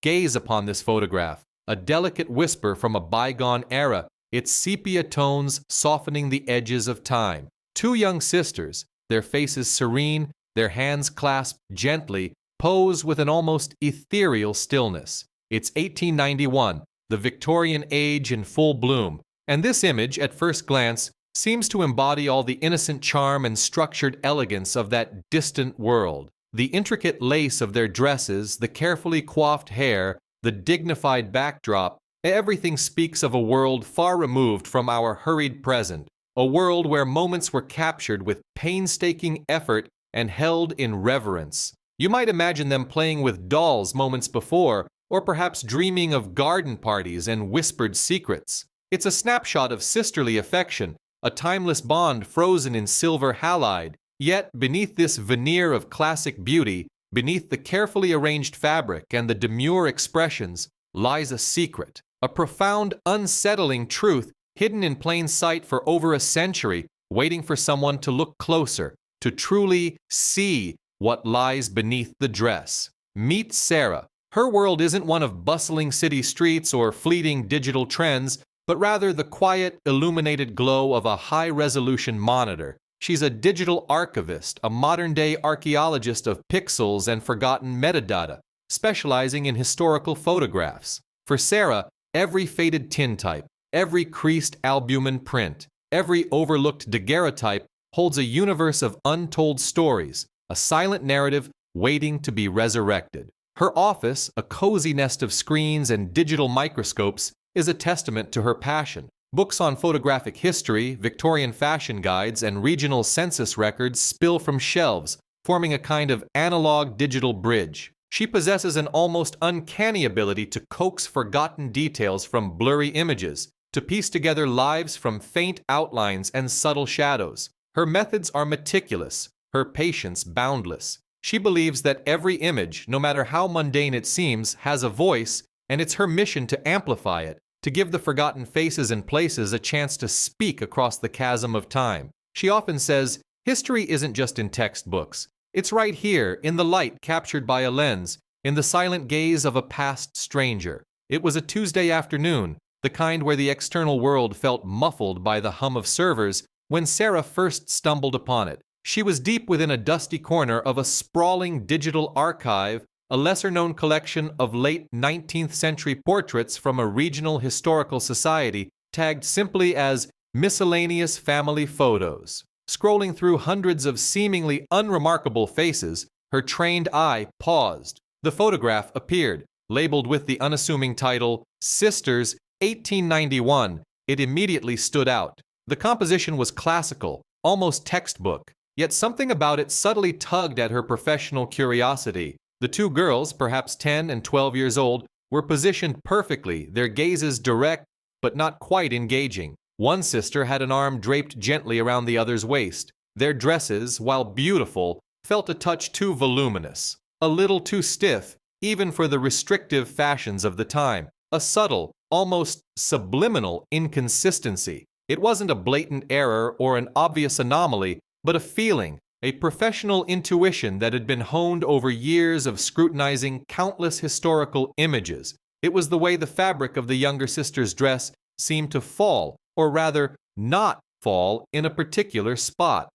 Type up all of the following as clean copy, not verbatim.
Gaze upon this photograph, a delicate whisper from a bygone era, its sepia tones softening the edges of time. Two young sisters, their faces serene, their hands clasped gently, pose with an almost ethereal stillness. It's 1891, the Victorian age in full bloom, and this image, at first glance, seems to embody all the innocent charm and structured elegance of that distant world. The intricate lace of their dresses, the carefully coiffed hair, the dignified backdrop, everything speaks of a world far removed from our hurried present, a world where moments were captured with painstaking effort and held in reverence. You might imagine them playing with dolls moments before, or perhaps dreaming of garden parties and whispered secrets. It's a snapshot of sisterly affection, a timeless bond frozen in silver halide. Yet, beneath this veneer of classic beauty, beneath the carefully arranged fabric and the demure expressions, lies a secret, a profound, unsettling truth hidden in plain sight for over a century, waiting for someone to look closer, to truly see what lies beneath the dress. Meet Sarah. Her world isn't one of bustling city streets or fleeting digital trends, but rather the quiet, illuminated glow of a high-resolution monitor. She's a digital archivist, a modern-day archaeologist of pixels and forgotten metadata, specializing in historical photographs. For Sarah, every faded tintype, every creased albumin print, every overlooked daguerreotype holds a universe of untold stories, a silent narrative waiting to be resurrected. Her office, a cozy nest of screens and digital microscopes, is a testament to her passion. Books on photographic history, Victorian fashion guides, and regional census records spill from shelves, forming a kind of analog-digital bridge. She possesses an almost uncanny ability to coax forgotten details from blurry images, to piece together lives from faint outlines and subtle shadows. Her methods are meticulous, her patience boundless. She believes that every image, no matter how mundane it seems, has a voice, and it's her mission to amplify it, to give the forgotten faces and places a chance to speak across the chasm of time. She often says, history isn't just in textbooks. It's right here, in the light captured by a lens, in the silent gaze of a past stranger. It was a Tuesday afternoon, the kind where the external world felt muffled by the hum of servers, when Sarah first stumbled upon it. She was deep within a dusty corner of a sprawling digital archive, a lesser-known collection of late 19th century portraits from a regional historical society tagged simply as miscellaneous family photos. Scrolling through hundreds of seemingly unremarkable faces, her trained eye paused. The photograph appeared, labeled with the unassuming title, Sisters, 1891. It immediately stood out. The composition was classical, almost textbook, yet something about it subtly tugged at her professional curiosity. The two girls, perhaps 10 and 12 years old, were positioned perfectly, their gazes direct but not quite engaging. One sister had an arm draped gently around the other's waist. Their dresses, while beautiful, felt a touch too voluminous, a little too stiff, even for the restrictive fashions of the time. A subtle, almost subliminal inconsistency. It wasn't a blatant error or an obvious anomaly, but a feeling, a professional intuition that had been honed over years of scrutinizing countless historical images. It was the way the fabric of the younger sister's dress seemed to fall, or rather, not fall, in a particular spot.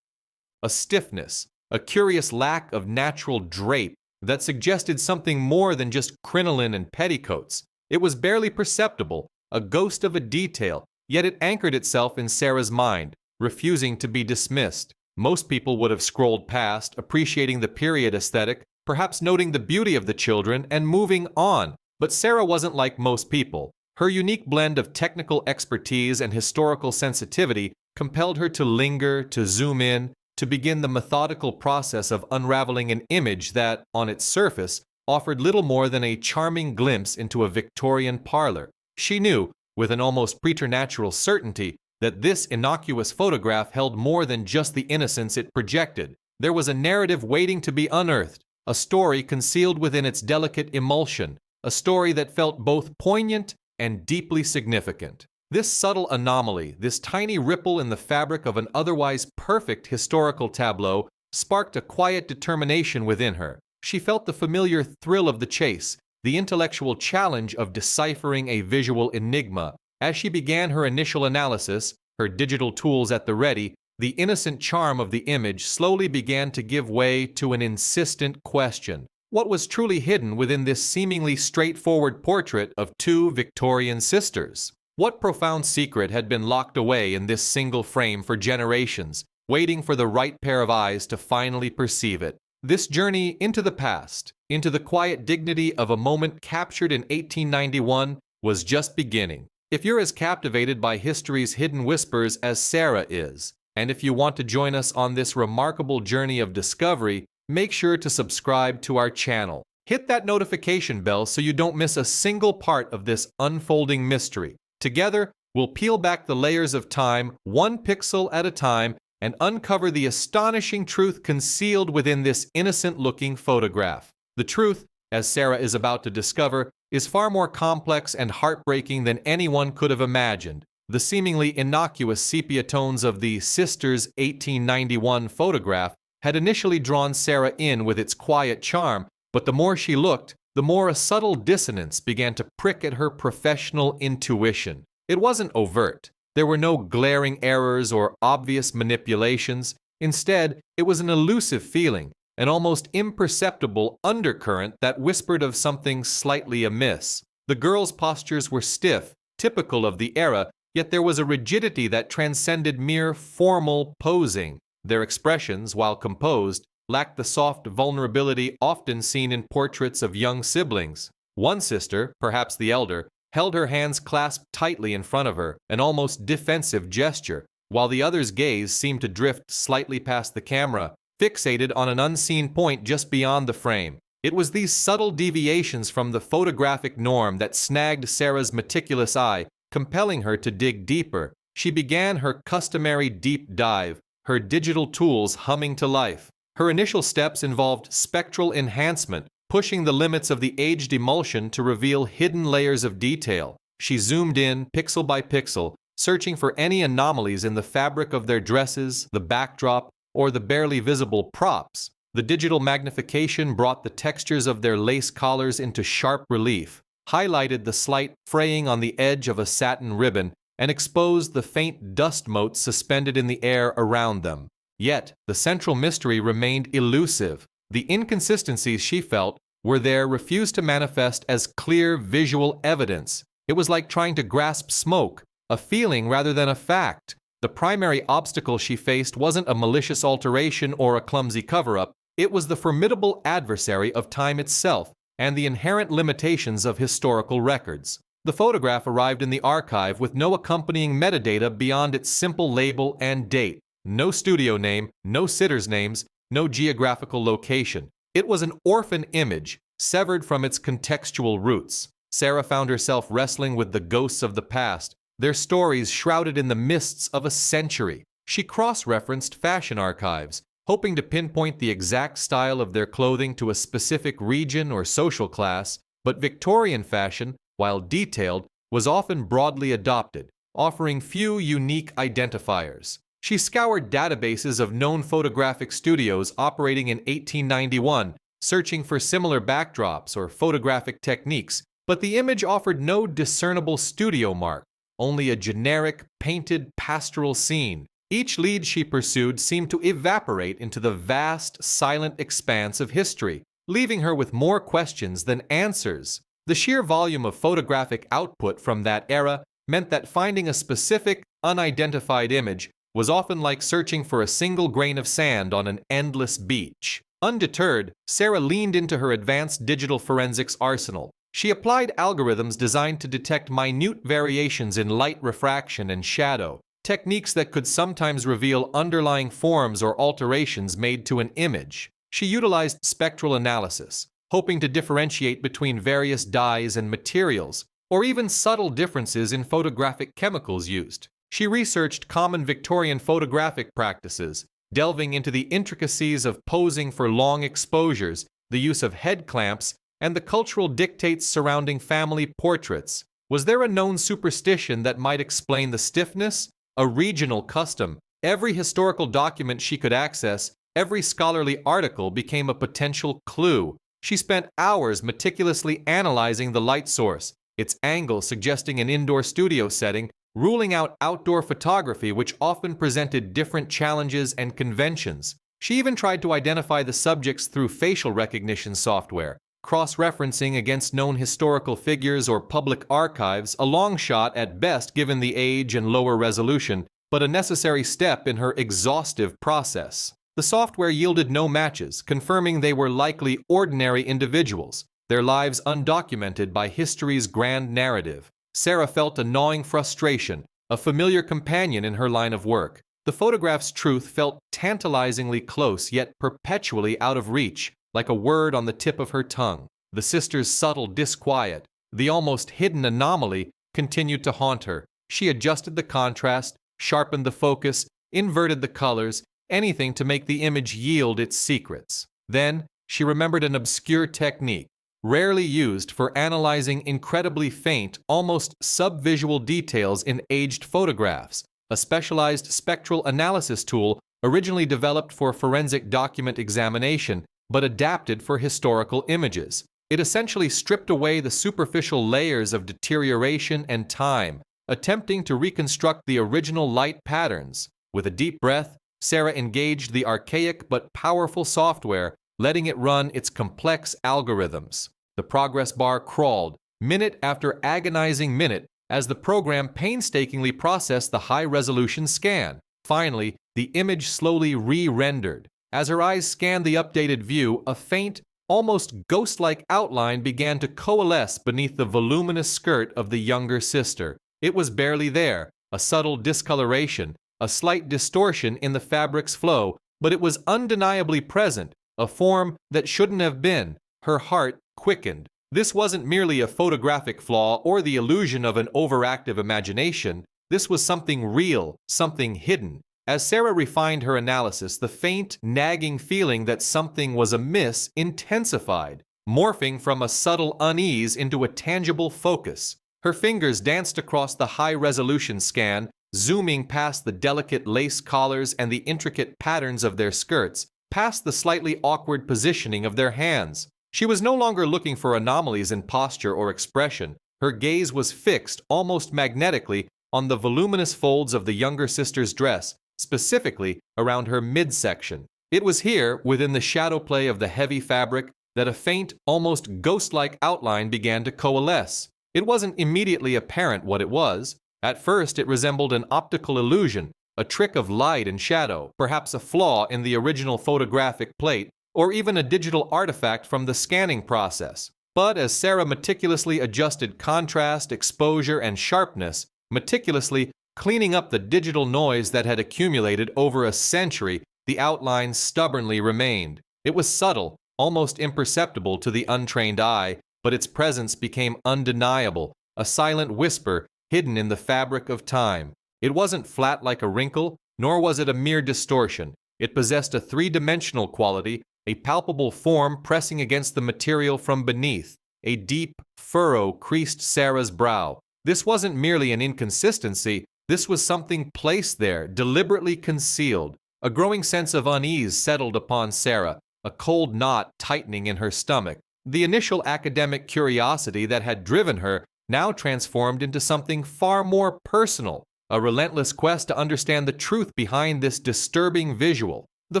A stiffness, a curious lack of natural drape that suggested something more than just crinoline and petticoats. It was barely perceptible, a ghost of a detail, yet it anchored itself in Sarah's mind, refusing to be dismissed. Most people would have scrolled past, appreciating the period aesthetic, perhaps noting the beauty of the children, and moving on. But Sarah wasn't like most people. Her unique blend of technical expertise and historical sensitivity compelled her to linger, to zoom in, to begin the methodical process of unraveling an image that, on its surface, offered little more than a charming glimpse into a Victorian parlor. She knew, with an almost preternatural certainty, that this innocuous photograph held more than just the innocence it projected. There was a narrative waiting to be unearthed, a story concealed within its delicate emulsion, a story that felt both poignant and deeply significant. This subtle anomaly, this tiny ripple in the fabric of an otherwise perfect historical tableau, sparked a quiet determination within her. She felt the familiar thrill of the chase, the intellectual challenge of deciphering a visual enigma. As she began her initial analysis, her digital tools at the ready, the innocent charm of the image slowly began to give way to an insistent question. What was truly hidden within this seemingly straightforward portrait of two Victorian sisters? What profound secret had been locked away in this single frame for generations, waiting for the right pair of eyes to finally perceive it? This journey into the past, into the quiet dignity of a moment captured in 1891, was just beginning. If you're as captivated by history's hidden whispers as Sarah is, and if you want to join us on this remarkable journey of discovery, make sure to subscribe to our channel. Hit that notification bell so you don't miss a single part of this unfolding mystery. Together, we'll peel back the layers of time, one pixel at a time, and uncover the astonishing truth concealed within this innocent-looking photograph. The truth, as Sarah is about to discover, is far more complex and heartbreaking than anyone could have imagined. The seemingly innocuous sepia tones of the Sisters' 1891 photograph had initially drawn Sarah in with its quiet charm, but the more she looked, the more a subtle dissonance began to prick at her professional intuition. It wasn't overt. There were no glaring errors or obvious manipulations. Instead, it was an elusive feeling, an almost imperceptible undercurrent that whispered of something slightly amiss. The girls' postures were stiff, typical of the era, yet there was a rigidity that transcended mere formal posing. Their expressions, while composed, lacked the soft vulnerability often seen in portraits of young siblings. One sister, perhaps the elder, held her hands clasped tightly in front of her, an almost defensive gesture, while the other's gaze seemed to drift slightly past the camera, fixated on an unseen point just beyond the frame. It was these subtle deviations from the photographic norm that snagged Sarah's meticulous eye, compelling her to dig deeper. She began her customary deep dive, her digital tools humming to life. Her initial steps involved spectral enhancement, pushing the limits of the aged emulsion to reveal hidden layers of detail. She zoomed in, pixel by pixel, searching for any anomalies in the fabric of their dresses, the backdrop, or the barely visible props. The digital magnification brought the textures of their lace collars into sharp relief, highlighted the slight fraying on the edge of a satin ribbon, and exposed the faint dust motes suspended in the air around them. Yet, the central mystery remained elusive. The inconsistencies she felt were there refused to manifest as clear visual evidence. It was like trying to grasp smoke, a feeling rather than a fact. The primary obstacle she faced wasn't a malicious alteration or a clumsy cover-up. It was the formidable adversary of time itself and the inherent limitations of historical records. The photograph arrived in the archive with no accompanying metadata beyond its simple label and date. No studio name, no sitters' names, no geographical location. It was an orphan image, severed from its contextual roots. Sarah found herself wrestling with the ghosts of the past, their stories shrouded in the mists of a century. She cross-referenced fashion archives, hoping to pinpoint the exact style of their clothing to a specific region or social class, but Victorian fashion, while detailed, was often broadly adopted, offering few unique identifiers. She scoured databases of known photographic studios operating in 1891, searching for similar backdrops or photographic techniques, but the image offered no discernible studio mark, only a generic, painted pastoral scene. Each lead she pursued seemed to evaporate into the vast, silent expanse of history, leaving her with more questions than answers. The sheer volume of photographic output from that era meant that finding a specific, unidentified image was often like searching for a single grain of sand on an endless beach. Undeterred, Sarah leaned into her advanced digital forensics arsenal. She applied algorithms designed to detect minute variations in light refraction and shadow, techniques that could sometimes reveal underlying forms or alterations made to an image. She utilized spectral analysis, hoping to differentiate between various dyes and materials, or even subtle differences in photographic chemicals used. She researched common Victorian photographic practices, delving into the intricacies of posing for long exposures, the use of head clamps, and the cultural dictates surrounding family portraits. Was there a known superstition that might explain the stiffness? A regional custom? Every historical document she could access, every scholarly article became a potential clue. She spent hours meticulously analyzing the light source, its angle suggesting an indoor studio setting, ruling out outdoor photography which often presented different challenges and conventions. She even tried to identify the subjects through facial recognition software, cross-referencing against known historical figures or public archives, a long shot at best given the age and lower resolution, but a necessary step in her exhaustive process. The software yielded no matches, confirming they were likely ordinary individuals, their lives undocumented by history's grand narrative. Sarah felt a gnawing frustration, a familiar companion in her line of work. The photograph's truth felt tantalizingly close yet perpetually out of reach, like a word on the tip of her tongue. The sister's subtle disquiet, the almost hidden anomaly, continued to haunt her. She adjusted the contrast, sharpened the focus, inverted the colors, anything to make the image yield its secrets. Then, she remembered an obscure technique, rarely used for analyzing incredibly faint, almost subvisual details in aged photographs, a specialized spectral analysis tool originally developed for forensic document examination, but adapted for historical images. It essentially stripped away the superficial layers of deterioration and time, attempting to reconstruct the original light patterns. With a deep breath, Sarah engaged the archaic but powerful software, letting it run its complex algorithms. The progress bar crawled, minute after agonizing minute, as the program painstakingly processed the high-resolution scan. Finally, the image slowly re-rendered. As her eyes scanned the updated view, a faint, almost ghost-like outline began to coalesce beneath the voluminous skirt of the younger sister. It was barely there, a subtle discoloration, a slight distortion in the fabric's flow, but it was undeniably present, a form that shouldn't have been. Her heart quickened. This wasn't merely a photographic flaw or the illusion of an overactive imagination. This was something real, something hidden. As Sarah refined her analysis, the faint, nagging feeling that something was amiss intensified, morphing from a subtle unease into a tangible focus. Her fingers danced across the high-resolution scan, zooming past the delicate lace collars and the intricate patterns of their skirts, past the slightly awkward positioning of their hands. She was no longer looking for anomalies in posture or expression. Her gaze was fixed, almost magnetically, on the voluminous folds of the younger sister's dress, specifically around her midsection. It was here, within the shadow play of the heavy fabric, that a faint, almost ghost-like outline began to coalesce. It wasn't immediately apparent what it was. At first, it resembled an optical illusion, a trick of light and shadow, perhaps a flaw in the original photographic plate, or even a digital artifact from the scanning process. But as Sarah meticulously adjusted contrast, exposure, and sharpness, meticulously cleaning up the digital noise that had accumulated over a century, the outline stubbornly remained. It was subtle, almost imperceptible to the untrained eye, but its presence became undeniable, a silent whisper hidden in the fabric of time. It wasn't flat like a wrinkle, nor was it a mere distortion. It possessed a three-dimensional quality, a palpable form pressing against the material from beneath. A deep furrow creased Sarah's brow. This wasn't merely an inconsistency, this was something placed there, deliberately concealed. A growing sense of unease settled upon Sarah, a cold knot tightening in her stomach. The initial academic curiosity that had driven her now transformed into something far more personal, a relentless quest to understand the truth behind this disturbing visual. The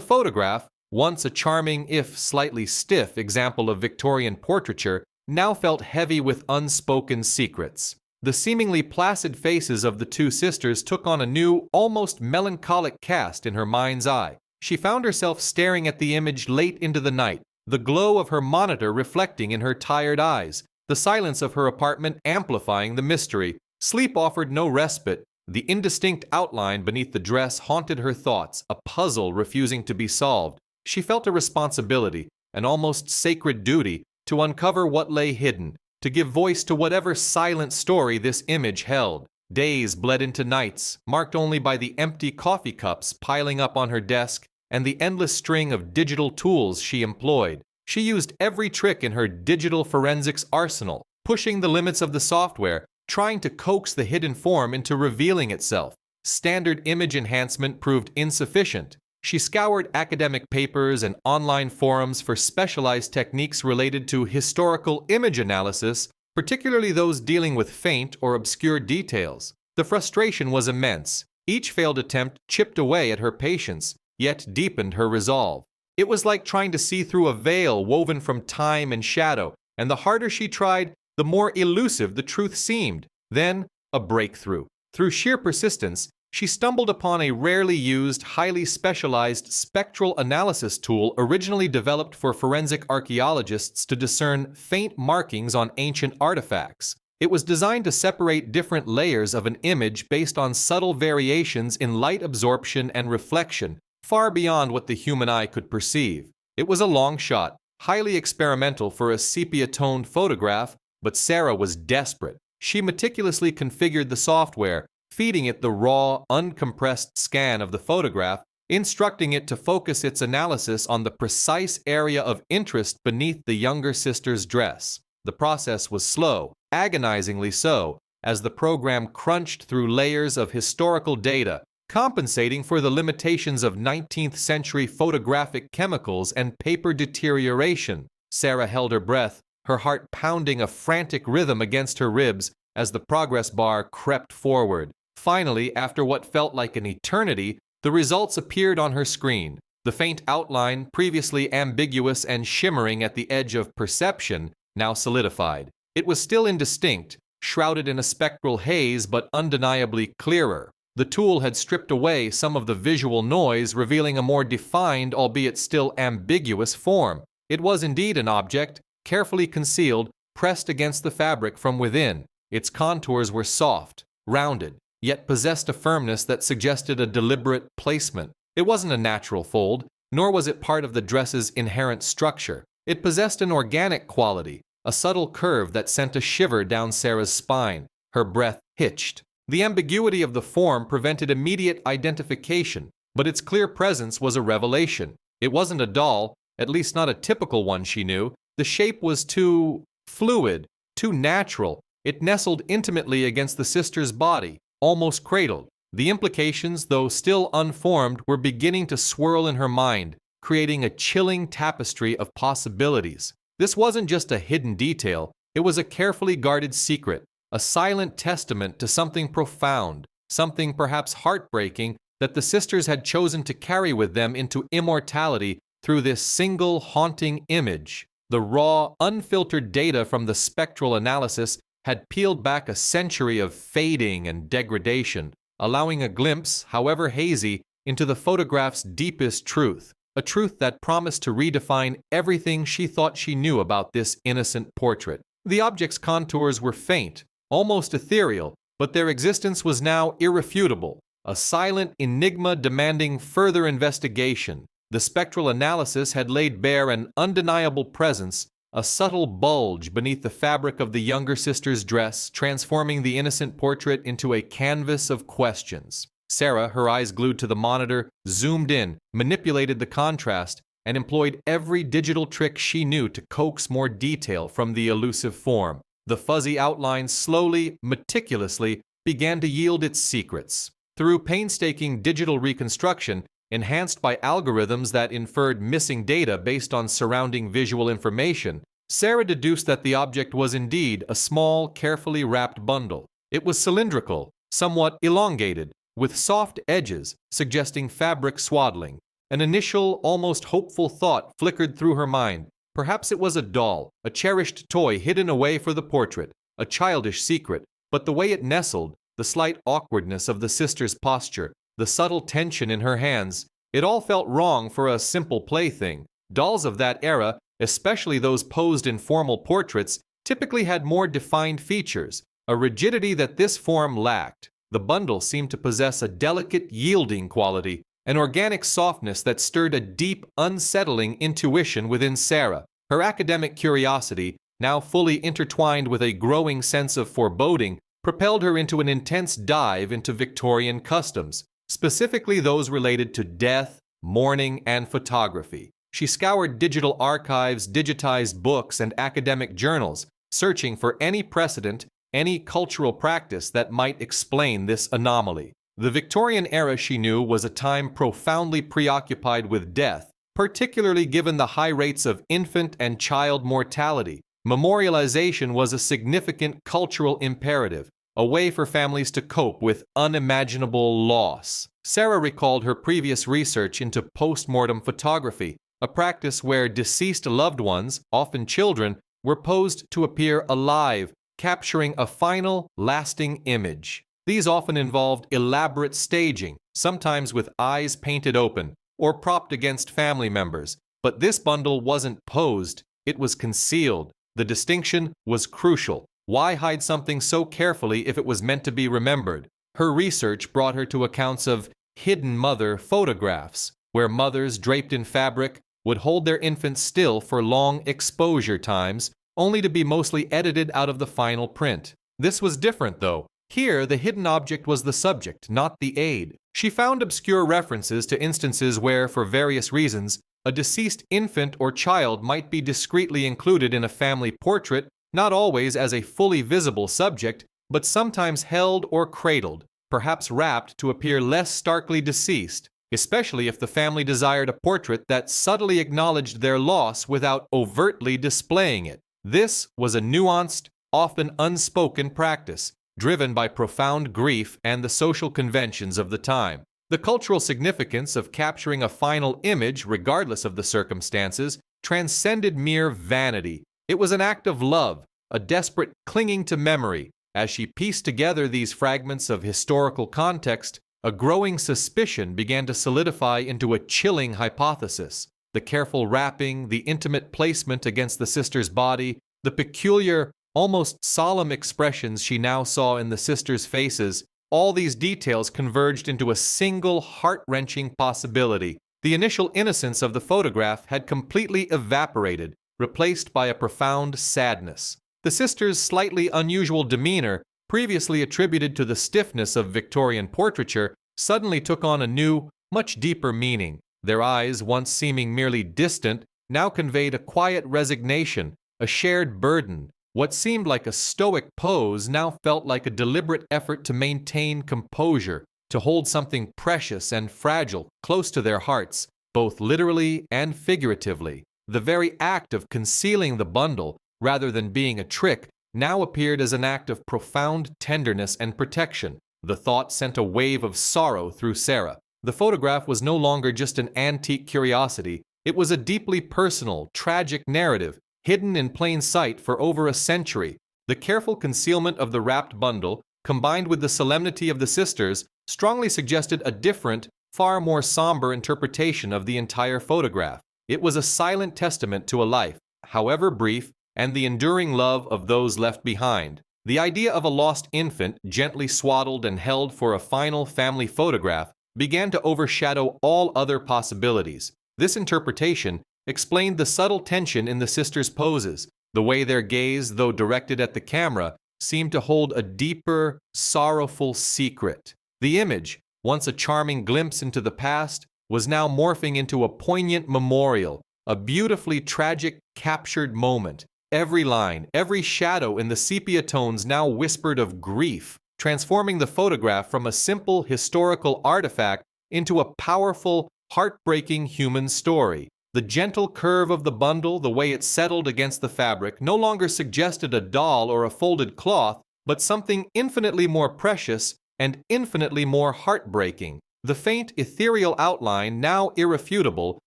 photograph, once a charming if slightly stiff example of Victorian portraiture, now felt heavy with unspoken secrets. The seemingly placid faces of the two sisters took on a new, almost melancholic cast in her mind's eye. She found herself staring at the image late into the night, the glow of her monitor reflecting in her tired eyes, the silence of her apartment amplifying the mystery. Sleep offered no respite. The indistinct outline beneath the dress haunted her thoughts, a puzzle refusing to be solved. She felt a responsibility, an almost sacred duty, to uncover what lay hidden, to give voice to whatever silent story this image held. Days bled into nights, marked only by the empty coffee cups piling up on her desk and the endless string of digital tools she employed. She used every trick in her digital forensics arsenal, pushing the limits of the software, trying to coax the hidden form into revealing itself. Standard image enhancement proved insufficient. She scoured academic papers and online forums for specialized techniques related to historical image analysis, particularly those dealing with faint or obscure details. The frustration was immense. Each failed attempt chipped away at her patience, yet deepened her resolve. It was like trying to see through a veil woven from time and shadow, and the harder she tried, the more elusive the truth seemed. Then, a breakthrough. Through sheer persistence, she stumbled upon a rarely used, highly specialized spectral analysis tool originally developed for forensic archaeologists to discern faint markings on ancient artifacts. It was designed to separate different layers of an image based on subtle variations in light absorption and reflection, far beyond what the human eye could perceive. It was a long shot, highly experimental for a sepia-toned photograph, but Sarah was desperate. She meticulously configured the software, feeding it the raw, uncompressed scan of the photograph, instructing it to focus its analysis on the precise area of interest beneath the younger sister's dress. The process was slow, agonizingly so, as the program crunched through layers of historical data, compensating for the limitations of 19th century photographic chemicals and paper deterioration. Sarah held her breath, her heart pounding a frantic rhythm against her ribs as the progress bar crept forward. Finally, after what felt like an eternity, the results appeared on her screen. The faint outline, previously ambiguous and shimmering at the edge of perception, now solidified. It was still indistinct, shrouded in a spectral haze, but undeniably clearer. The tool had stripped away some of the visual noise, revealing a more defined, albeit still ambiguous, form. It was indeed an object, carefully concealed, pressed against the fabric from within. Its contours were soft, rounded, yet possessed a firmness that suggested a deliberate placement. It wasn't a natural fold, nor was it part of the dress's inherent structure. It possessed an organic quality, a subtle curve that sent a shiver down Sarah's spine. Her breath hitched. The ambiguity of the form prevented immediate identification, but its clear presence was a revelation. It wasn't a doll, at least not a typical one, she knew. The shape was too fluid, too natural. It nestled intimately against the sister's body, almost cradled. The implications, though still unformed, were beginning to swirl in her mind, creating a chilling tapestry of possibilities. This wasn't just a hidden detail, it was a carefully guarded secret, a silent testament to something profound, something perhaps heartbreaking that the sisters had chosen to carry with them into immortality through this single haunting image. The raw, unfiltered data from the spectral analysis had peeled back a century of fading and degradation, allowing a glimpse, however hazy, into the photograph's deepest truth, a truth that promised to redefine everything she thought she knew about this innocent portrait. The object's contours were faint, almost ethereal, but their existence was now irrefutable, a silent enigma demanding further investigation. The spectral analysis had laid bare an undeniable presence, a subtle bulge beneath the fabric of the younger sister's dress, transforming the innocent portrait into a canvas of questions. Sarah, her eyes glued to the monitor, zoomed in, manipulated the contrast, and employed every digital trick she knew to coax more detail from the elusive form. The fuzzy outline slowly, meticulously, began to yield its secrets. Through painstaking digital reconstruction, enhanced by algorithms that inferred missing data based on surrounding visual information, Sarah deduced that the object was indeed a small, carefully wrapped bundle. It was cylindrical, somewhat elongated, with soft edges suggesting fabric swaddling. An initial, almost hopeful thought flickered through her mind. Perhaps it was a doll, a cherished toy hidden away for the portrait, a childish secret, but the way it nestled, the slight awkwardness of the sister's posture, the subtle tension in her hands, it all felt wrong for a simple plaything. Dolls of that era, especially those posed in formal portraits, typically had more defined features, a rigidity that this form lacked. The bundle seemed to possess a delicate, yielding quality, an organic softness that stirred a deep, unsettling intuition within Sarah. Her academic curiosity, now fully intertwined with a growing sense of foreboding, propelled her into an intense dive into Victorian customs, specifically those related to death, mourning, and photography. She scoured digital archives, digitized books, and academic journals, searching for any precedent, any cultural practice that might explain this anomaly. The Victorian era, she knew, was a time profoundly preoccupied with death, particularly given the high rates of infant and child mortality. Memorialization was a significant cultural imperative, a way for families to cope with unimaginable loss. Sarah recalled her previous research into post-mortem photography, a practice where deceased loved ones, often children, were posed to appear alive, capturing a final, lasting image. These often involved elaborate staging, sometimes with eyes painted open or propped against family members. But this bundle wasn't posed, it was concealed. The distinction was crucial. Why hide something so carefully if it was meant to be remembered? Her research brought her to accounts of hidden mother photographs, where mothers draped in fabric would hold their infants still for long exposure times, only to be mostly edited out of the final print. This was different, though. Here, the hidden object was the subject, not the aid. She found obscure references to instances where, for various reasons, a deceased infant or child might be discreetly included in a family portrait, not always as a fully visible subject, but sometimes held or cradled, perhaps wrapped to appear less starkly deceased, especially if the family desired a portrait that subtly acknowledged their loss without overtly displaying it. This was a nuanced, often unspoken practice, driven by profound grief and the social conventions of the time. The cultural significance of capturing a final image, regardless of the circumstances, transcended mere vanity. It was an act of love, a desperate clinging to memory. As she pieced together these fragments of historical context, a growing suspicion began to solidify into a chilling hypothesis. The careful wrapping, the intimate placement against the sister's body, the peculiar, almost solemn expressions she now saw in the sisters' faces, all these details converged into a single heart-wrenching possibility. The initial innocence of the photograph had completely evaporated, replaced by a profound sadness. The sisters' slightly unusual demeanor, previously attributed to the stiffness of Victorian portraiture, suddenly took on a new, much deeper meaning. Their eyes, once seeming merely distant, now conveyed a quiet resignation, a shared burden. What seemed like a stoic pose now felt like a deliberate effort to maintain composure, to hold something precious and fragile close to their hearts, both literally and figuratively. The very act of concealing the bundle, rather than being a trick, now appeared as an act of profound tenderness and protection. The thought sent a wave of sorrow through Sarah. The photograph was no longer just an antique curiosity. It was a deeply personal, tragic narrative, hidden in plain sight for over a century. The careful concealment of the wrapped bundle, combined with the solemnity of the sisters, strongly suggested a different, far more somber interpretation of the entire photograph. It was a silent testament to a life, however brief, and the enduring love of those left behind. The idea of a lost infant, gently swaddled and held for a final family photograph, began to overshadow all other possibilities. This interpretation explained the subtle tension in the sisters' poses, the way their gaze, though directed at the camera, seemed to hold a deeper, sorrowful secret. The image, once a charming glimpse into the past, was now morphing into a poignant memorial, a beautifully tragic, captured moment. Every line, every shadow in the sepia tones now whispered of grief, transforming the photograph from a simple historical artifact into a powerful, heartbreaking human story. The gentle curve of the bundle, the way it settled against the fabric, no longer suggested a doll or a folded cloth, but something infinitely more precious and infinitely more heartbreaking. The faint, ethereal outline, now irrefutable,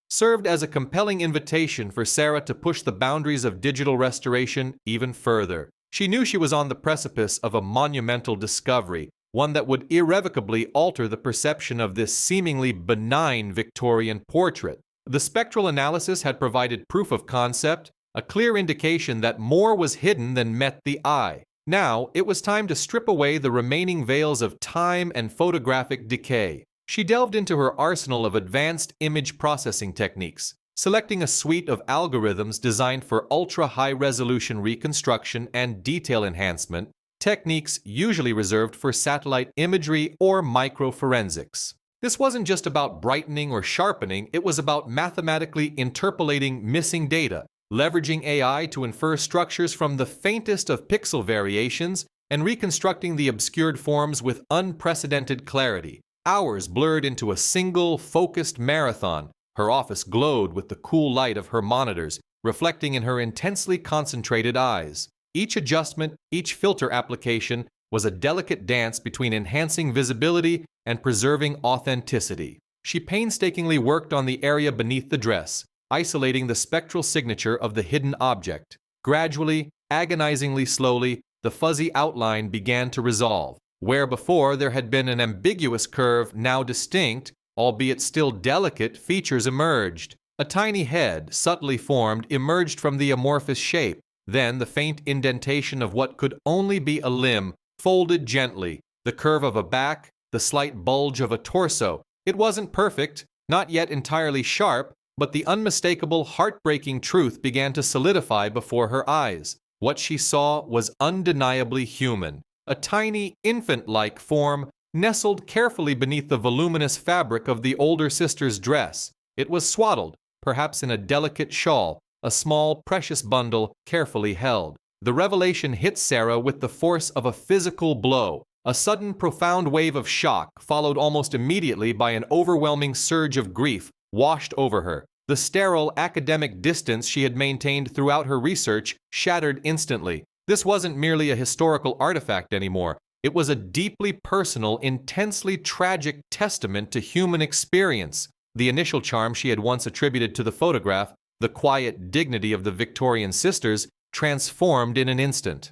served as a compelling invitation for Sarah to push the boundaries of digital restoration even further. She knew she was on the precipice of a monumental discovery, one that would irrevocably alter the perception of this seemingly benign Victorian portrait. The spectral analysis had provided proof of concept, a clear indication that more was hidden than met the eye. Now, it was time to strip away the remaining veils of time and photographic decay. She delved into her arsenal of advanced image processing techniques, selecting a suite of algorithms designed for ultra-high-resolution reconstruction and detail enhancement, techniques usually reserved for satellite imagery or microforensics. This wasn't just about brightening or sharpening, it was about mathematically interpolating missing data, leveraging AI to infer structures from the faintest of pixel variations, and reconstructing the obscured forms with unprecedented clarity. Hours blurred into a single, focused marathon. Her office glowed with the cool light of her monitors, reflecting in her intensely concentrated eyes. Each adjustment, each filter application, was a delicate dance between enhancing visibility and preserving authenticity. She painstakingly worked on the area beneath the dress, isolating the spectral signature of the hidden object. Gradually, agonizingly slowly, the fuzzy outline began to resolve. Where before there had been an ambiguous curve, now distinct, albeit still delicate, features emerged. A tiny head, subtly formed, emerged from the amorphous shape. Then the faint indentation of what could only be a limb folded gently, the curve of a back, the slight bulge of a torso. It wasn't perfect, not yet entirely sharp, but the unmistakable, heartbreaking truth began to solidify before her eyes. What she saw was undeniably human. A tiny, infant-like form nestled carefully beneath the voluminous fabric of the older sister's dress. It was swaddled, perhaps in a delicate shawl, a small, precious bundle carefully held. The revelation hit Sarah with the force of a physical blow. A sudden, profound wave of shock, followed almost immediately by an overwhelming surge of grief, washed over her. The sterile, academic distance she had maintained throughout her research shattered instantly. This wasn't merely a historical artifact anymore. It was a deeply personal, intensely tragic testament to human experience. The initial charm she had once attributed to the photograph, the quiet dignity of the Victorian sisters, transformed in an instant.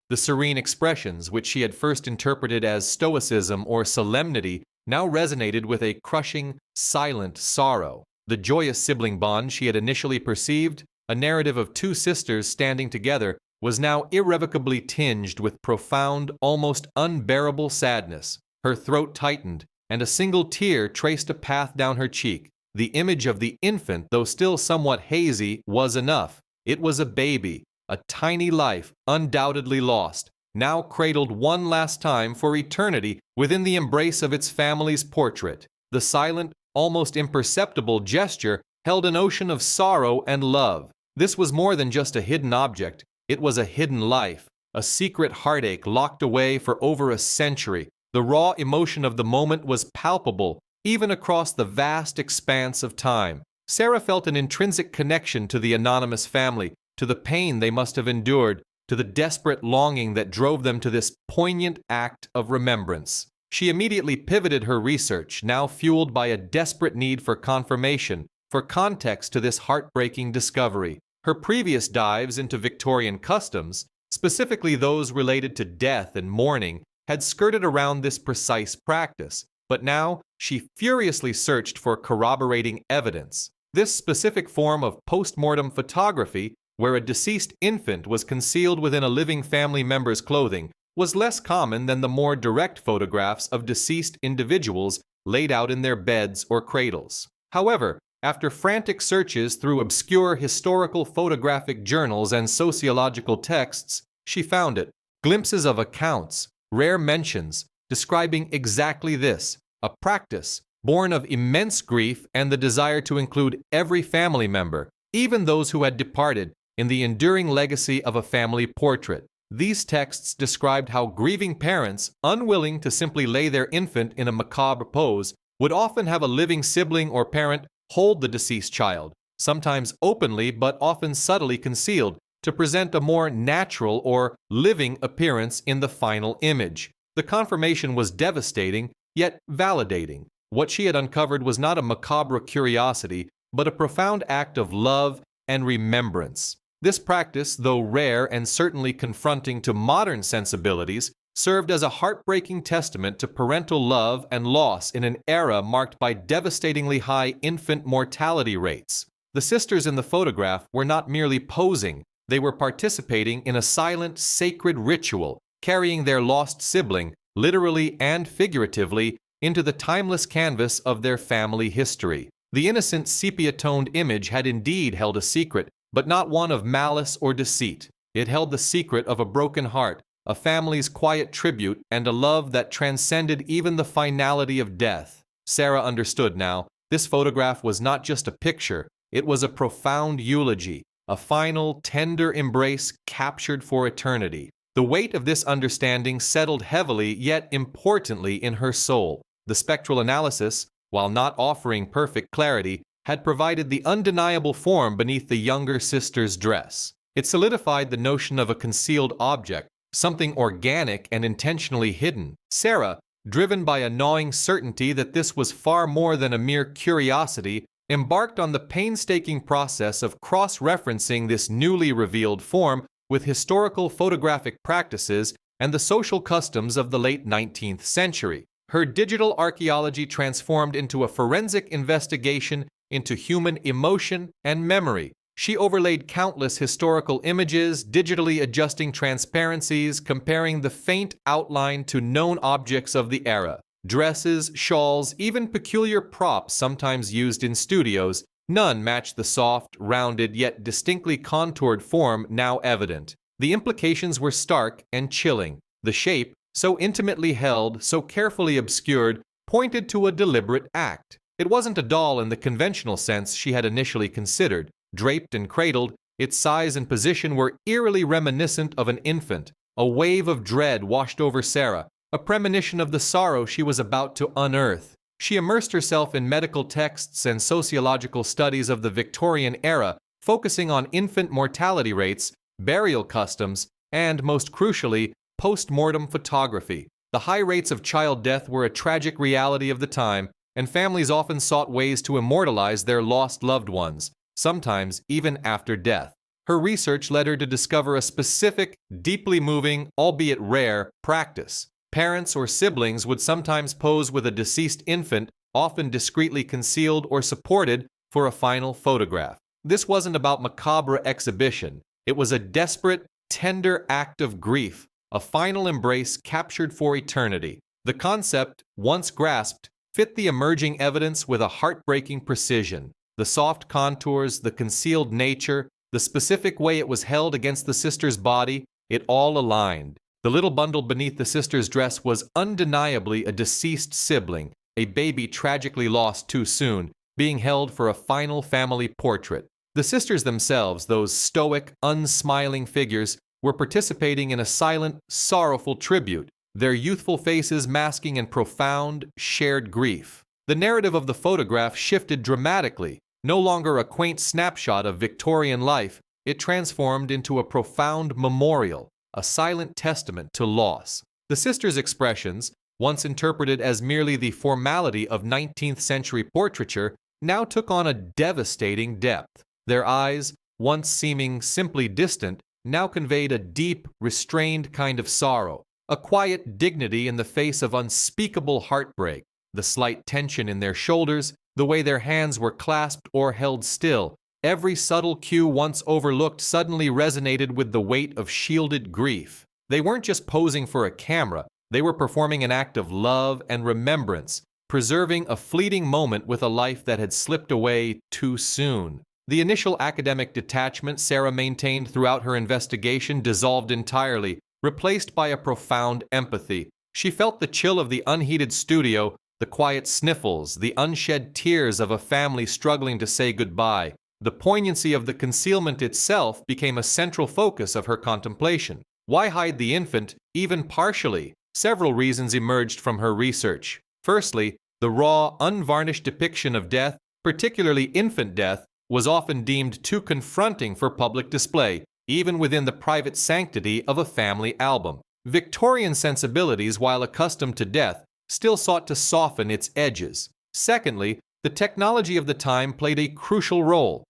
The serene expressions, which she had first interpreted as stoicism or solemnity, now resonated with a crushing, silent sorrow. The joyous sibling bond she had initially perceived, a narrative of two sisters standing together, was now irrevocably tinged with profound, almost unbearable sadness. Her throat tightened, and a single tear traced a path down her cheek. The image of the infant, though still somewhat hazy, was enough. It was a baby, a tiny life, undoubtedly lost, now cradled one last time for eternity within the embrace of its family's portrait. The silent, almost imperceptible gesture held an ocean of sorrow and love. This was more than just a hidden object. It was a hidden life, a secret heartache locked away for over a century. The raw emotion of the moment was palpable, even across the vast expanse of time. Sarah felt an intrinsic connection to the anonymous family, to the pain they must have endured, to the desperate longing that drove them to this poignant act of remembrance. She immediately pivoted her research, now fueled by a desperate need for confirmation, for context to this heartbreaking discovery. Her previous dives into Victorian customs, specifically those related to death and mourning, had skirted around this precise practice, but now she furiously searched for corroborating evidence. This specific form of post-mortem photography, where a deceased infant was concealed within a living family member's clothing, was less common than the more direct photographs of deceased individuals laid out in their beds or cradles. However, after frantic searches through obscure historical photographic journals and sociological texts, she found it. Glimpses of accounts, rare mentions, describing exactly this, a practice born of immense grief and the desire to include every family member, even those who had departed, in the enduring legacy of a family portrait. These texts described how grieving parents, unwilling to simply lay their infant in a macabre pose, would often have a living sibling or parent hold the deceased child, sometimes openly but often subtly concealed, to present a more natural or living appearance in the final image. The confirmation was devastating, yet validating. What she had uncovered was not a macabre curiosity, but a profound act of love and remembrance. This practice, though rare and certainly confronting to modern sensibilities, served as a heartbreaking testament to parental love and loss in an era marked by devastatingly high infant mortality rates. The sisters in the photograph were not merely posing, they were participating in a silent, sacred ritual, carrying their lost sibling, literally and figuratively, into the timeless canvas of their family history. The innocent sepia-toned image had indeed held a secret, but not one of malice or deceit. It held the secret of a broken heart, a family's quiet tribute, and a love that transcended even the finality of death. Sarah understood now. This photograph was not just a picture, it was a profound eulogy, a final, tender embrace captured for eternity. The weight of this understanding settled heavily yet importantly in her soul. The spectral analysis, while not offering perfect clarity, had provided the undeniable form beneath the younger sister's dress. It solidified the notion of a concealed object, something organic and intentionally hidden. Sarah, driven by a gnawing certainty that this was far more than a mere curiosity, embarked on the painstaking process of cross-referencing this newly revealed form with historical photographic practices and the social customs of the late 19th century. Her digital archaeology transformed into a forensic investigation into human emotion and memory. She overlaid countless historical images, digitally adjusting transparencies, comparing the faint outline to known objects of the era. Dresses, shawls, even peculiar props sometimes used in studios, none matched the soft, rounded, yet distinctly contoured form now evident. The implications were stark and chilling. The shape, so intimately held, so carefully obscured, pointed to a deliberate act. It wasn't a doll in the conventional sense she had initially considered. Draped and cradled, its size and position were eerily reminiscent of an infant. A wave of dread washed over Sarah, a premonition of the sorrow she was about to unearth. She immersed herself in medical texts and sociological studies of the Victorian era, focusing on infant mortality rates, burial customs, and, most crucially, post-mortem photography. The high rates of child death were a tragic reality of the time, and families often sought ways to immortalize their lost loved ones, sometimes even after death. Her research led her to discover a specific, deeply moving, albeit rare, practice. Parents or siblings would sometimes pose with a deceased infant, often discreetly concealed or supported, for a final photograph. This wasn't about macabre exhibition. It was a desperate, tender act of grief, a final embrace captured for eternity. The concept, once grasped, fit the emerging evidence with a heartbreaking precision. The soft contours, the concealed nature, the specific way it was held against the sister's body, it all aligned. The little bundle beneath the sister's dress was undeniably a deceased sibling, a baby tragically lost too soon, being held for a final family portrait. The sisters themselves, those stoic, unsmiling figures, were participating in a silent, sorrowful tribute, their youthful faces masking in profound, shared grief. The narrative of the photograph shifted dramatically. No longer a quaint snapshot of Victorian life, it transformed into a profound memorial, a silent testament to loss. The sisters' expressions, once interpreted as merely the formality of 19th century portraiture, now took on a devastating depth. Their eyes, once seeming simply distant, now conveyed a deep, restrained kind of sorrow, a quiet dignity in the face of unspeakable heartbreak. The slight tension in their shoulders, the way their hands were clasped or held still, every subtle cue once overlooked suddenly resonated with the weight of shielded grief. They weren't just posing for a camera, they were performing an act of love and remembrance, preserving a fleeting moment with a life that had slipped away too soon. The initial academic detachment Sarah maintained throughout her investigation dissolved entirely, replaced by a profound empathy. She felt the chill of the unheated studio, the quiet sniffles, the unshed tears of a family struggling to say goodbye. The poignancy of the concealment itself became a central focus of her contemplation. Why hide the infant, even partially? Several reasons emerged from her research. Firstly, the raw, unvarnished depiction of death, particularly infant death, was often deemed too confronting for public display, even within the private sanctity of a family album. Victorian sensibilities, while accustomed to death, still sought to soften its edges. Secondly, the technology of the time played a crucial role.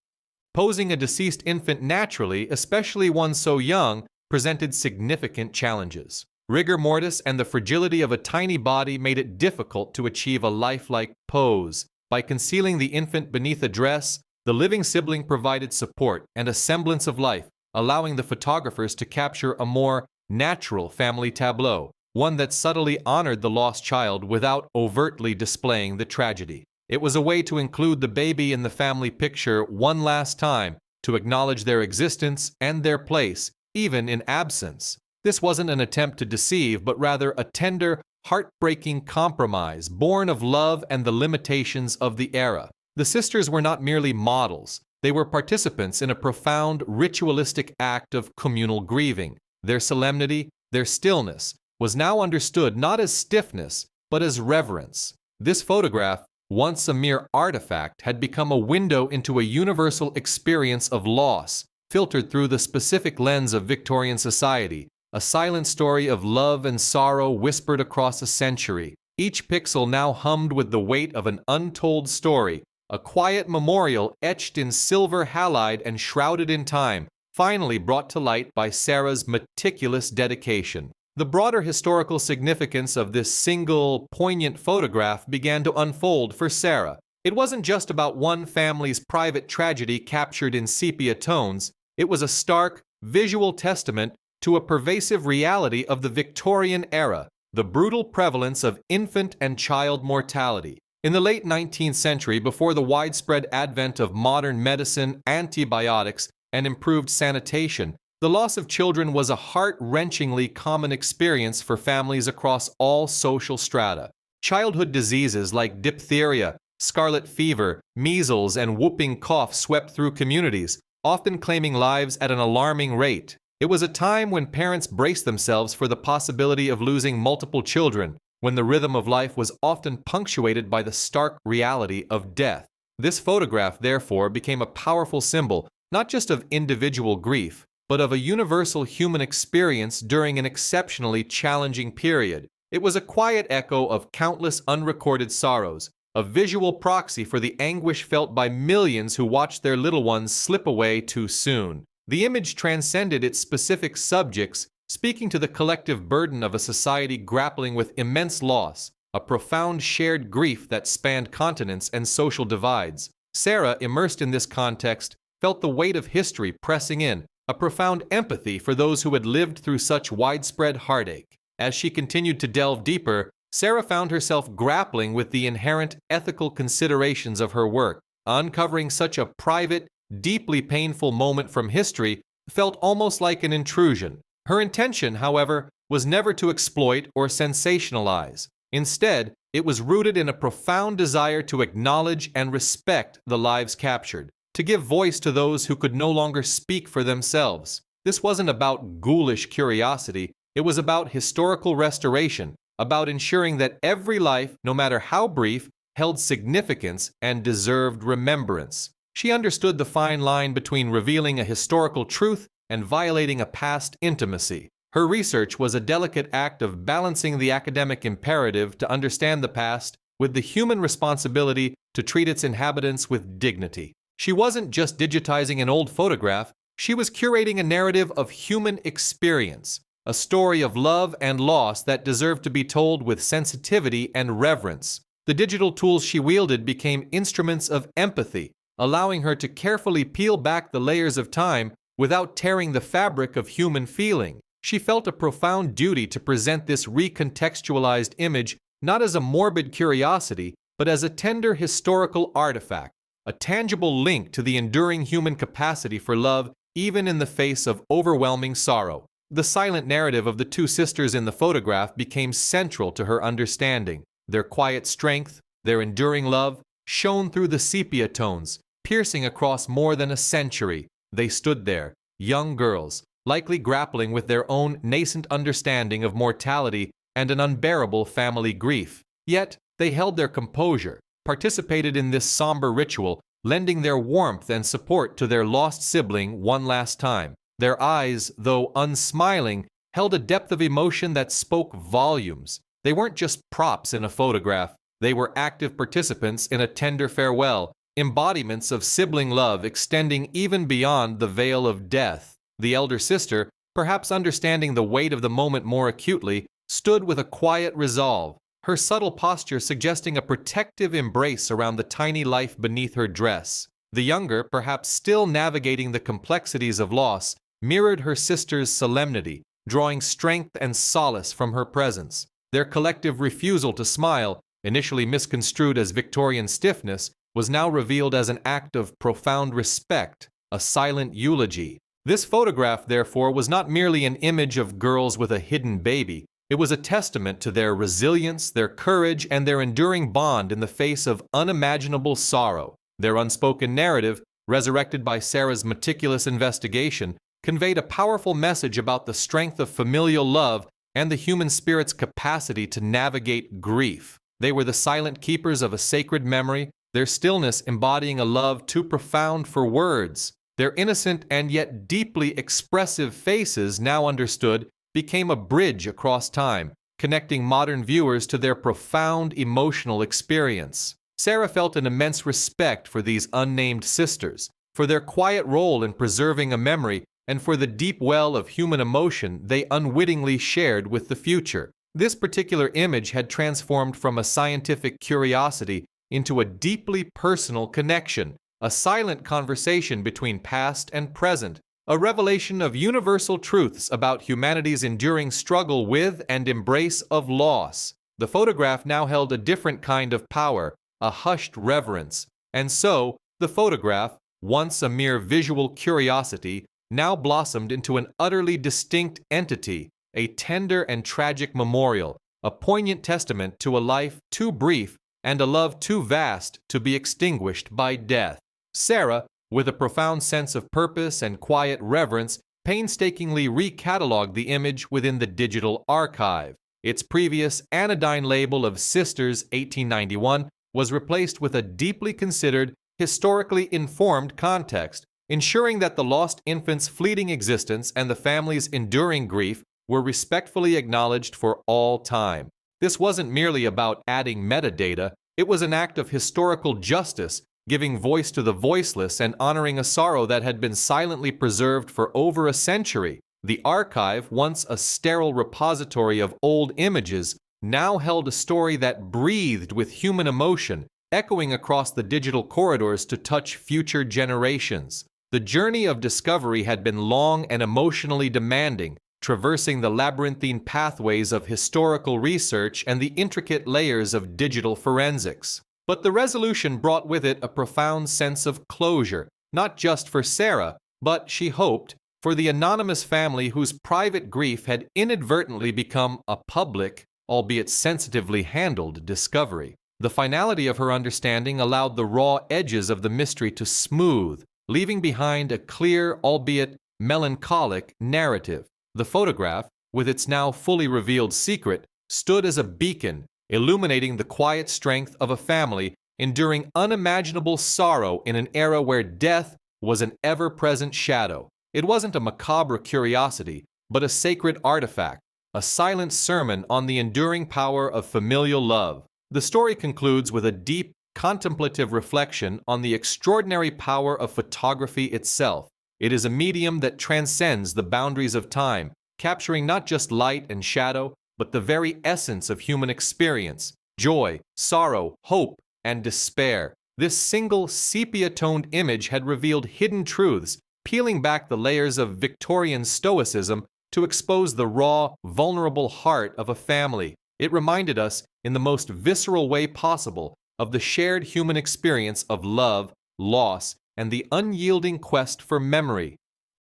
Posing a deceased infant naturally, especially one so young, presented significant challenges. Rigor mortis and the fragility of a tiny body made it difficult to achieve a lifelike pose. By concealing the infant beneath a dress, the living sibling provided support and a semblance of life, allowing the photographers to capture a more natural family tableau, one that subtly honored the lost child without overtly displaying the tragedy. It was a way to include the baby in the family picture one last time, to acknowledge their existence and their place, even in absence. This wasn't an attempt to deceive, but rather a tender, heartbreaking compromise born of love and the limitations of the era. The sisters were not merely models. They were participants in a profound, ritualistic act of communal grieving. their solemnity, their stillness, was now understood not as stiffness, but as reverence. This photograph, once a mere artifact, had become a window into a universal experience of loss, filtered through the specific lens of Victorian society, a silent story of love and sorrow whispered across a century. Each pixel now hummed with the weight of an untold story, a quiet memorial etched in silver halide and shrouded in time, finally brought to light by Sarah's meticulous dedication. The broader historical significance of this single, poignant photograph began to unfold for Sarah. It wasn't just about one family's private tragedy captured in sepia tones. It was a stark, visual testament to a pervasive reality of the Victorian era, the brutal prevalence of infant and child mortality. In the late 19th century, before the widespread advent of modern medicine, antibiotics, and improved sanitation, the loss of children was a heart-wrenchingly common experience for families across all social strata. Childhood diseases like diphtheria, scarlet fever, measles, and whooping cough swept through communities, often claiming lives at an alarming rate. It was a time when parents braced themselves for the possibility of losing multiple children, when the rhythm of life was often punctuated by the stark reality of death. This photograph, therefore, became a powerful symbol, not just of individual grief, but of a universal human experience during an exceptionally challenging period. It was a quiet echo of countless unrecorded sorrows, a visual proxy for the anguish felt by millions who watched their little ones slip away too soon. The image transcended its specific subjects, speaking to the collective burden of a society grappling with immense loss, a profound shared grief that spanned continents and social divides. Sarah, immersed in this context, felt the weight of history pressing in, a profound empathy for those who had lived through such widespread heartache. As she continued to delve deeper, Sarah found herself grappling with the inherent ethical considerations of her work. Uncovering such a private, deeply painful moment from history felt almost like an intrusion. Her intention, however, was never to exploit or sensationalize. Instead, it was rooted in a profound desire to acknowledge and respect the lives captured, to give voice to those who could no longer speak for themselves. This wasn't about ghoulish curiosity, it was about historical restoration, about ensuring that every life, no matter how brief, held significance and deserved remembrance. She understood the fine line between revealing a historical truth and violating a past intimacy. Her research was a delicate act of balancing the academic imperative to understand the past with the human responsibility to treat its inhabitants with dignity. She wasn't just digitizing an old photograph, she was curating a narrative of human experience, a story of love and loss that deserved to be told with sensitivity and reverence. The digital tools she wielded became instruments of empathy, allowing her to carefully peel back the layers of time without tearing the fabric of human feeling. She felt a profound duty to present this recontextualized image not as a morbid curiosity, but as a tender historical artifact, a tangible link to the enduring human capacity for love even in the face of overwhelming sorrow. The silent narrative of the two sisters in the photograph became central to her understanding. Their quiet strength, their enduring love, shone through the sepia tones, piercing across more than a century. They stood there, young girls, likely grappling with their own nascent understanding of mortality and an unbearable family grief. Yet, they held their composure, participated in this somber ritual, lending their warmth and support to their lost sibling one last time. Their eyes, though unsmiling, held a depth of emotion that spoke volumes. They weren't just props in a photograph, they were active participants in a tender farewell, embodiments of sibling love extending even beyond the veil of death. The elder sister, perhaps understanding the weight of the moment more acutely, stood with a quiet resolve, her subtle posture suggesting a protective embrace around the tiny life beneath her dress. The younger, perhaps still navigating the complexities of loss, mirrored her sister's solemnity, drawing strength and solace from her presence. Their collective refusal to smile, initially misconstrued as Victorian stiffness, was now revealed as an act of profound respect, a silent eulogy. This photograph, therefore, was not merely an image of girls with a hidden baby. It was a testament to their resilience, their courage, and their enduring bond in the face of unimaginable sorrow. Their unspoken narrative, resurrected by Sarah's meticulous investigation, conveyed a powerful message about the strength of familial love and the human spirit's capacity to navigate grief. They were the silent keepers of a sacred memory, their stillness embodying a love too profound for words. Their innocent and yet deeply expressive faces, now understood, became a bridge across time, connecting modern viewers to their profound emotional experience. Sarah felt an immense respect for these unnamed sisters, for their quiet role in preserving a memory, and for the deep well of human emotion they unwittingly shared with the future. This particular image had transformed from a scientific curiosity into a deeply personal connection, a silent conversation between past and present, a revelation of universal truths about humanity's enduring struggle with and embrace of loss. The photograph now held a different kind of power, a hushed reverence, and so the photograph, once a mere visual curiosity, now blossomed into an utterly distinct entity, a tender and tragic memorial, a poignant testament to a life too brief and a love too vast to be extinguished by death. Sarah, with a profound sense of purpose and quiet reverence, painstakingly recatalogued the image within the digital archive. Its previous anodyne label of Sisters 1891 was replaced with a deeply considered, historically informed context, ensuring that the lost infant's fleeting existence and the family's enduring grief were respectfully acknowledged for all time. This wasn't merely about adding metadata, it was an act of historical justice, giving voice to the voiceless and honoring a sorrow that had been silently preserved for over a century. The archive, once a sterile repository of old images, now held a story that breathed with human emotion, echoing across the digital corridors to touch future generations. The journey of discovery had been long and emotionally demanding, traversing the labyrinthine pathways of historical research and the intricate layers of digital forensics. But the resolution brought with it a profound sense of closure, not just for Sarah, but, she hoped, for the anonymous family whose private grief had inadvertently become a public, albeit sensitively handled, discovery. The finality of her understanding allowed the raw edges of the mystery to smooth, leaving behind a clear, albeit melancholic, narrative. The photograph, with its now fully revealed secret, stood as a beacon, illuminating the quiet strength of a family enduring unimaginable sorrow in an era where death was an ever-present shadow. It wasn't a macabre curiosity, but a sacred artifact, a silent sermon on the enduring power of familial love. The story concludes with a deep, contemplative reflection on the extraordinary power of photography itself. It is a medium that transcends the boundaries of time, capturing not just light and shadow, but the very essence of human experience, joy, sorrow, hope, and despair. This single sepia-toned image had revealed hidden truths, peeling back the layers of Victorian stoicism to expose the raw, vulnerable heart of a family. It reminded us, in the most visceral way possible, of the shared human experience of love, loss, and the unyielding quest for memory.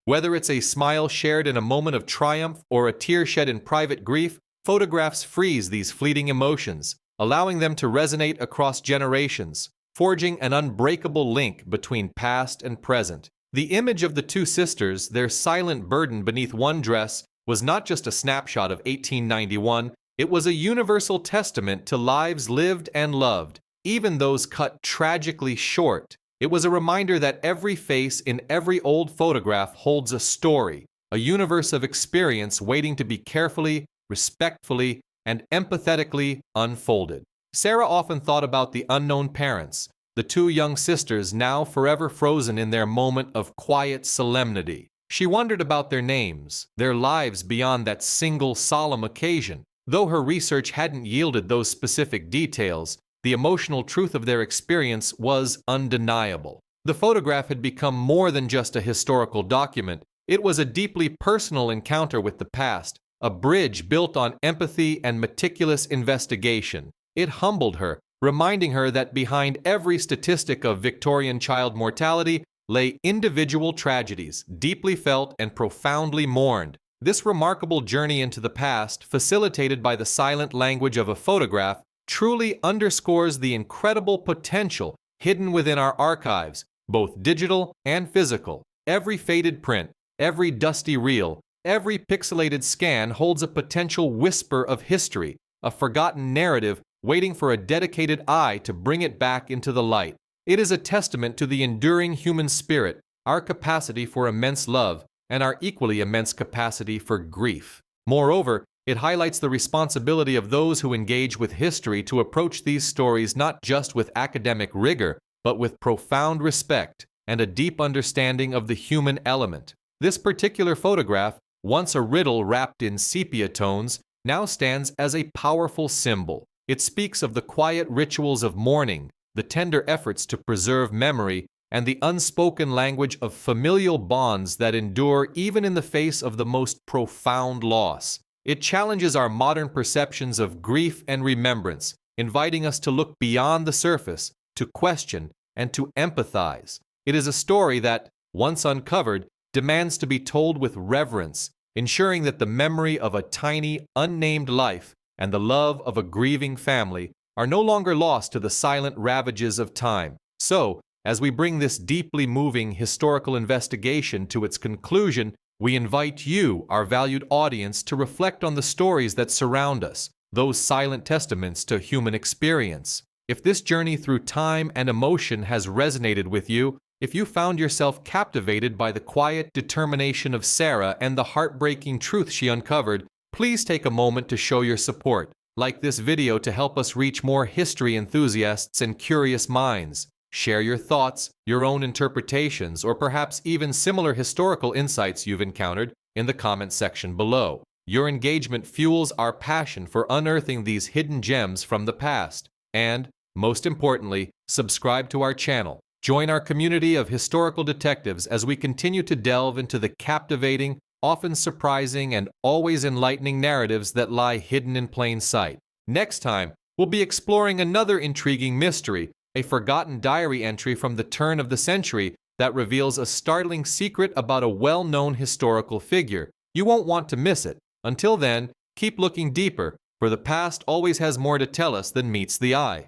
Whether it's a smile shared in a moment of triumph or a tear shed in private grief, photographs freeze these fleeting emotions, allowing them to resonate across generations, forging an unbreakable link between past and present. The image of the two sisters, their silent burden beneath one dress, was not just a snapshot of 1891, it was a universal testament to lives lived and loved, even those cut tragically short. It was a reminder that every face in every old photograph holds a story, a universe of experience waiting to be carefully, respectfully, and empathetically unfolded. Sarah often thought about the unknown parents, the two young sisters now forever frozen in their moment of quiet solemnity. She wondered about their names, their lives beyond that single solemn occasion. Though her research hadn't yielded those specific details, the emotional truth of their experience was undeniable. The photograph had become more than just a historical document. It was a deeply personal encounter with the past, a bridge built on empathy and meticulous investigation. It humbled her, reminding her that behind every statistic of Victorian child mortality lay individual tragedies, deeply felt and profoundly mourned. This remarkable journey into the past, facilitated by the silent language of a photograph, truly underscores the incredible potential hidden within our archives, both digital and physical. Every faded print, Every dusty reel, every pixelated scan holds a potential whisper of history, a forgotten narrative waiting for a dedicated eye to bring it back into the light. It is a testament to the enduring human spirit, our capacity for immense love, and our equally immense capacity for grief. Moreover, it highlights the responsibility of those who engage with history to approach these stories not just with academic rigor, but with profound respect and a deep understanding of the human element. This particular photograph, once a riddle wrapped in sepia tones, now stands as a powerful symbol. It speaks of the quiet rituals of mourning, the tender efforts to preserve memory, and the unspoken language of familial bonds that endure even in the face of the most profound loss. It challenges our modern perceptions of grief and remembrance, inviting us to look beyond the surface, to question, and to empathize. It is a story that, once uncovered, demands to be told with reverence, ensuring that the memory of a tiny, unnamed life and the love of a grieving family are no longer lost to the silent ravages of time. So, as we bring this deeply moving historical investigation to its conclusion, we invite you, our valued audience, to reflect on the stories that surround us, those silent testaments to human experience. If this journey through time and emotion has resonated with you, if you found yourself captivated by the quiet determination of Sarah and the heartbreaking truth she uncovered, please take a moment to show your support. Like this video to help us reach more history enthusiasts and curious minds. Share your thoughts, your own interpretations, or perhaps even similar historical insights you've encountered in the comment section below. Your engagement fuels our passion for unearthing these hidden gems from the past. And, most importantly, subscribe to our channel. Join our community of historical detectives as we continue to delve into the captivating, often surprising, and always enlightening narratives that lie hidden in plain sight. Next time, we'll be exploring another intriguing mystery, a forgotten diary entry from the turn of the century that reveals a startling secret about a well-known historical figure. You won't want to miss it. Until then, keep looking deeper, for the past always has more to tell us than meets the eye.